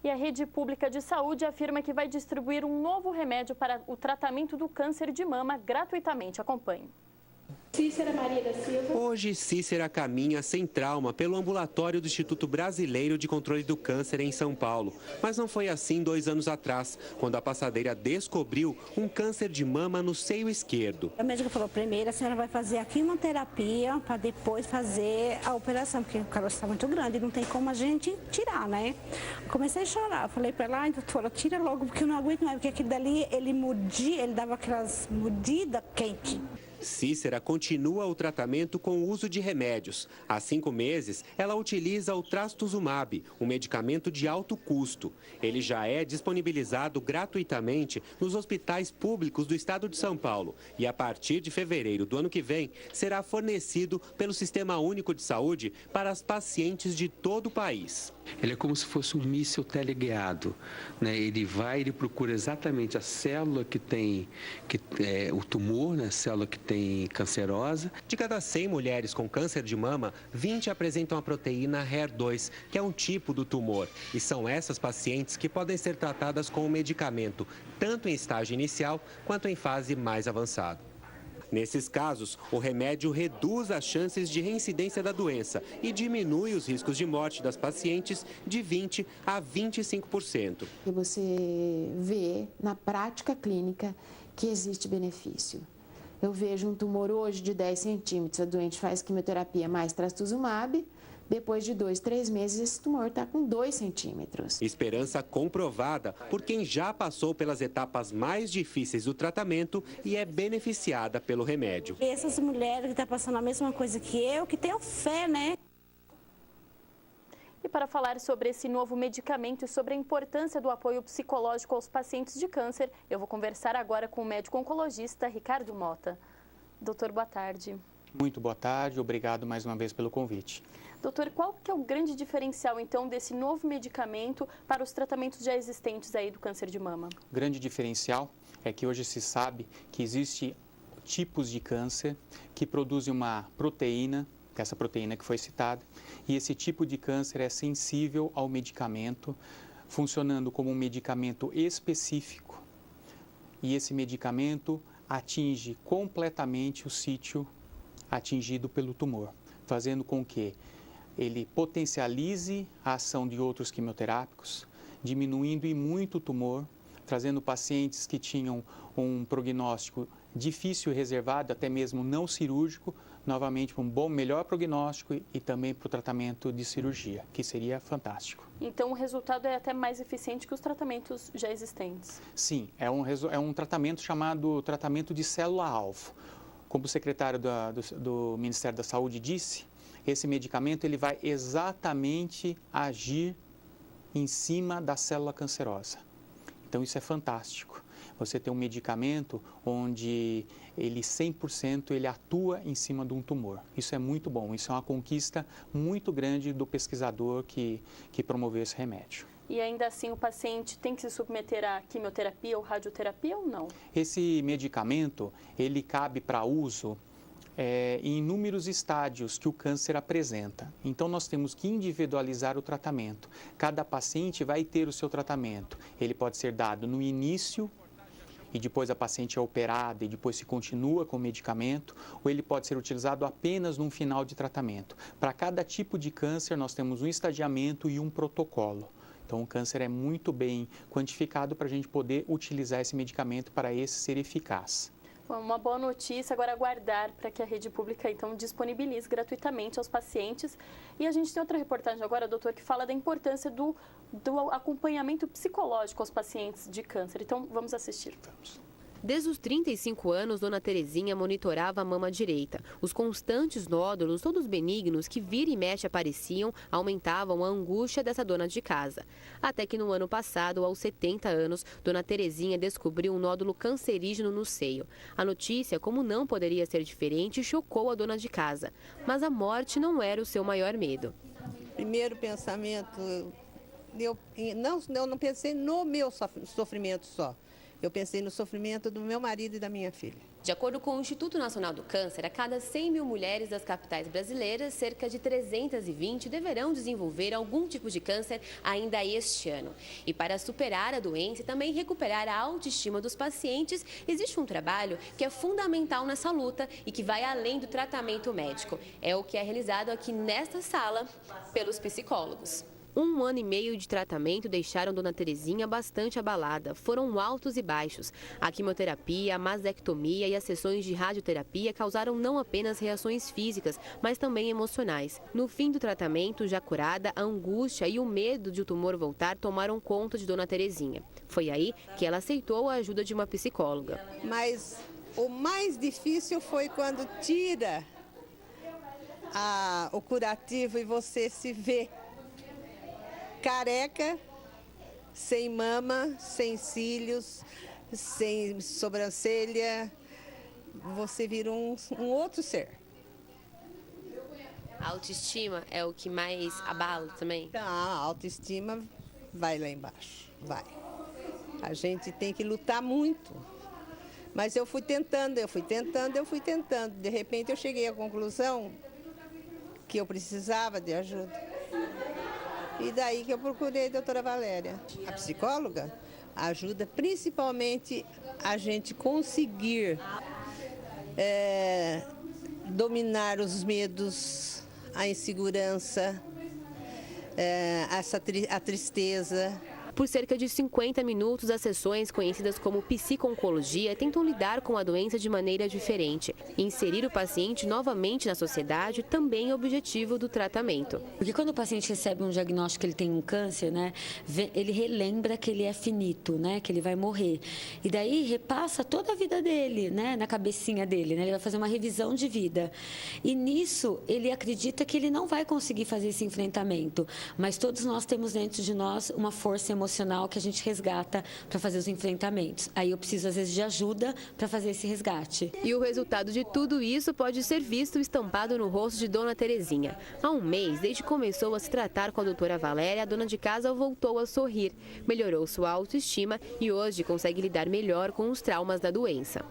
E a rede pública de saúde afirma que vai distribuir um novo remédio para o tratamento do câncer de mama gratuitamente. Acompanhe. Cícera Maria da Silva. Hoje, Cícera caminha sem trauma pelo ambulatório do Instituto Brasileiro de Controle do Câncer em São Paulo. Mas não foi assim 2 anos atrás, quando a passadeira descobriu um câncer de mama no seio esquerdo. A médica falou, primeiro a senhora vai fazer a quimioterapia para depois fazer a operação, porque o caroço está muito grande e não tem como a gente tirar, né? Comecei a chorar, falei para ela, ai doutora, tira logo, porque eu não aguento mais, porque aquele dali, ele mordia, ele dava aquelas mordidas quentes. Cícera continua o tratamento com o uso de remédios. Há 5 meses, ela utiliza o trastuzumab, um medicamento de alto custo. Ele já é disponibilizado gratuitamente nos hospitais públicos do estado de São Paulo. E a partir de fevereiro do ano que vem, será fornecido pelo Sistema Único de Saúde para as pacientes de todo o país. Ele é como se fosse um míssil teleguiado, né? Ele procura exatamente a célula que tem o tumor, né? A célula que tem cancerosa. De cada 100 mulheres com câncer de mama, 20 apresentam a proteína HER2, que é um tipo do tumor. E são essas pacientes que podem ser tratadas com o medicamento, tanto em estágio inicial quanto em fase mais avançada. Nesses casos, o remédio reduz as chances de reincidência da doença e diminui os riscos de morte das pacientes de 20% a 25%. Você vê na prática clínica que existe benefício. Eu vejo um tumor hoje de 10 centímetros, a doente faz quimioterapia mais trastuzumab, depois de 2, 3 meses esse tumor está com 2 centímetros. Esperança comprovada por quem já passou pelas etapas mais difíceis do tratamento e é beneficiada pelo remédio. Essas mulheres que estão passando a mesma coisa que eu, que tenham fé, né? E para falar sobre esse novo medicamento e sobre a importância do apoio psicológico aos pacientes de câncer, eu vou conversar agora com o médico oncologista Ricardo Mota. Doutor, boa tarde. Muito boa tarde, obrigado mais uma vez pelo convite. Doutor, qual que é o grande diferencial, então, desse novo medicamento para os tratamentos já existentes aí do câncer de mama? O grande diferencial é que hoje se sabe que existem tipos de câncer que produzem uma proteína, essa proteína que foi citada, e esse tipo de câncer é sensível ao medicamento, funcionando como um medicamento específico. E esse medicamento atinge completamente o sítio atingido pelo tumor, fazendo com que ele potencialize a ação de outros quimioterápicos, diminuindo em muito o tumor, trazendo pacientes que tinham um prognóstico difícil e reservado, até mesmo não cirúrgico, novamente para um melhor prognóstico e também para o tratamento de cirurgia, que seria fantástico. Então o resultado é até mais eficiente que os tratamentos já existentes? Sim, é um tratamento chamado tratamento de célula-alvo. Como o secretário do Ministério da Saúde disse, esse medicamento ele vai exatamente agir em cima da célula cancerosa. Então isso é fantástico. Você tem um medicamento onde ele 100% ele atua em cima de um tumor. Isso é muito bom, isso é uma conquista muito grande do pesquisador que promoveu esse remédio. E ainda assim o paciente tem que se submeter à quimioterapia ou radioterapia ou não? Esse medicamento, ele cabe para uso em inúmeros estádios que o câncer apresenta. Então, nós temos que individualizar o tratamento. Cada paciente vai ter o seu tratamento. Ele pode ser dado no início e depois a paciente é operada e depois se continua com o medicamento, ou ele pode ser utilizado apenas num final de tratamento. Para cada tipo de câncer, nós temos um estadiamento e um protocolo. Então, o câncer é muito bem quantificado para a gente poder utilizar esse medicamento para esse ser eficaz. Bom, uma boa notícia, agora aguardar para que a rede pública, então, disponibilize gratuitamente aos pacientes. E a gente tem outra reportagem agora, doutor, que fala da importância do acompanhamento psicológico aos pacientes de câncer. Então, vamos assistir. Vamos. Desde os 35 anos, Dona Terezinha monitorava a mama direita. Os constantes nódulos, todos benignos, que vira e mexe apareciam, aumentavam a angústia dessa dona de casa. Até que no ano passado, aos 70 anos, Dona Terezinha descobriu um nódulo cancerígeno no seio. A notícia, como não poderia ser diferente, chocou a dona de casa. Mas a morte não era o seu maior medo. Primeiro pensamento, eu não pensei no meu sofrimento só. Eu pensei no sofrimento do meu marido e da minha filha. De acordo com o Instituto Nacional do Câncer, a cada 100 mil mulheres das capitais brasileiras, cerca de 320 deverão desenvolver algum tipo de câncer ainda este ano. E para superar a doença e também recuperar a autoestima dos pacientes, existe um trabalho que é fundamental nessa luta e que vai além do tratamento médico. É o que é realizado aqui nesta sala pelos psicólogos. 1 ano e meio de tratamento deixaram Dona Terezinha bastante abalada. Foram altos e baixos. A quimioterapia, a mastectomia e as sessões de radioterapia causaram não apenas reações físicas, mas também emocionais. No fim do tratamento, já curada, a angústia e o medo de o tumor voltar tomaram conta de Dona Terezinha. Foi aí que ela aceitou a ajuda de uma psicóloga. Mas o mais difícil foi quando tira o curativo e você se vê careca, sem mama, sem cílios, sem sobrancelha, você vira um outro ser. A autoestima é o que mais abala também? Então, a autoestima vai lá embaixo, vai. A gente tem que lutar muito. Mas eu fui tentando. De repente eu cheguei à conclusão que eu precisava de ajuda. E daí que eu procurei a doutora Valéria. A psicóloga ajuda principalmente a gente conseguir dominar os medos, a insegurança, a tristeza. Por cerca de 50 minutos, as sessões, conhecidas como psico-oncologia, tentam lidar com a doença de maneira diferente. Inserir o paciente novamente na sociedade também é o objetivo do tratamento. Porque quando o paciente recebe um diagnóstico que ele tem um câncer, né, ele relembra que ele é finito, né, que ele vai morrer. E daí repassa toda a vida dele, né, na cabecinha dele, né, ele vai fazer uma revisão de vida. E nisso, ele acredita que ele não vai conseguir fazer esse enfrentamento. Mas todos nós temos dentro de nós uma força emocional que a gente resgata para fazer os enfrentamentos. Aí eu preciso, às vezes, de ajuda para fazer esse resgate. E o resultado de tudo isso pode ser visto estampado no rosto de Dona Terezinha. Há um mês, desde que começou a se tratar com a doutora Valéria, a dona de casa voltou a sorrir, melhorou sua autoestima e hoje consegue lidar melhor com os traumas da doença.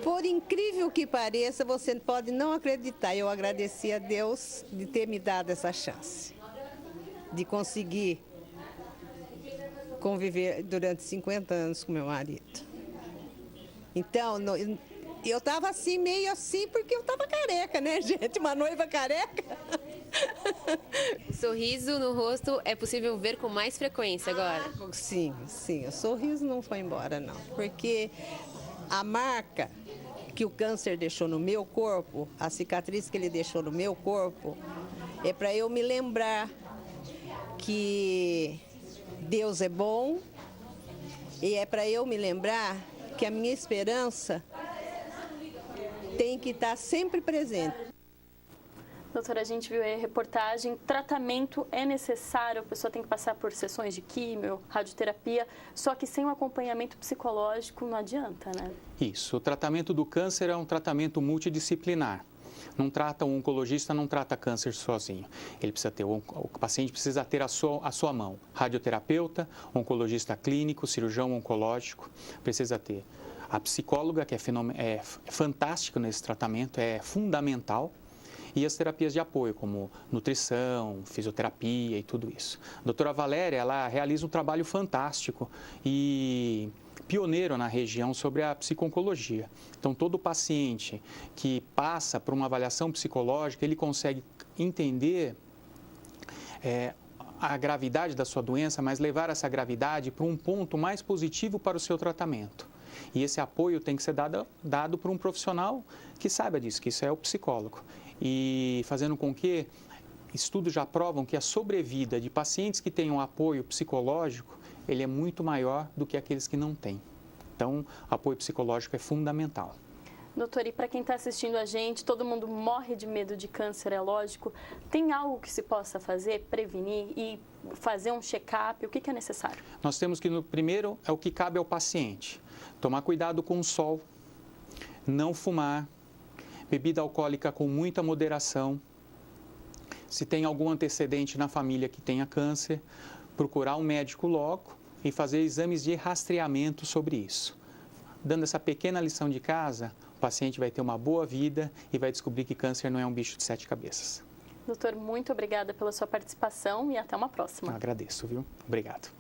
Por incrível que pareça, você pode não acreditar. Eu agradeci a Deus de ter me dado essa chance, de conseguir conviver durante 50 anos com meu marido. Então, eu estava assim, meio assim, porque eu estava careca, né, gente? Uma noiva careca. Sorriso no rosto é possível ver com mais frequência agora? Sim, o sorriso não foi embora, não. Porque a marca que o câncer deixou no meu corpo, a cicatriz que ele deixou no meu corpo, é para eu me lembrar que Deus é bom e é para eu me lembrar que a minha esperança tem que estar sempre presente. Doutora, a gente viu aí a reportagem, tratamento é necessário, a pessoa tem que passar por sessões de químio, radioterapia, só que sem um acompanhamento psicológico não adianta, né? Isso, o tratamento do câncer é um tratamento multidisciplinar. Não trata, um oncologista não trata câncer sozinho. Ele precisa ter, o paciente precisa ter a sua mão. Radioterapeuta, oncologista clínico, cirurgião oncológico, precisa ter a psicóloga, que é fantástica nesse tratamento, é fundamental, e as terapias de apoio, como nutrição, fisioterapia e tudo isso. A doutora Valéria, ela realiza um trabalho fantástico e pioneiro na região sobre a psico-oncologia. Então, todo paciente que passa por uma avaliação psicológica, ele consegue entender a gravidade da sua doença, mas levar essa gravidade para um ponto mais positivo para o seu tratamento. E esse apoio tem que ser dado por um profissional que saiba disso, que isso é o psicólogo. E fazendo com que estudos já provam que a sobrevida de pacientes que tenham apoio psicológico, ele é muito maior do que aqueles que não têm. Então, apoio psicológico é fundamental. Doutor, e para quem está assistindo a gente, todo mundo morre de medo de câncer, é lógico. Tem algo que se possa fazer, prevenir e fazer um check-up? O que é necessário? Nós temos que, primeiro, é o que cabe ao paciente. Tomar cuidado com o sol, não fumar, bebida alcoólica com muita moderação. Se tem algum antecedente na família que tenha câncer, procurar um médico logo e fazer exames de rastreamento sobre isso. dando essa pequena lição de casa, o paciente vai ter uma boa vida e vai descobrir que câncer não é um bicho de 7 cabeças. Doutor, muito obrigada pela sua participação e até uma próxima. Eu agradeço, viu? Obrigado.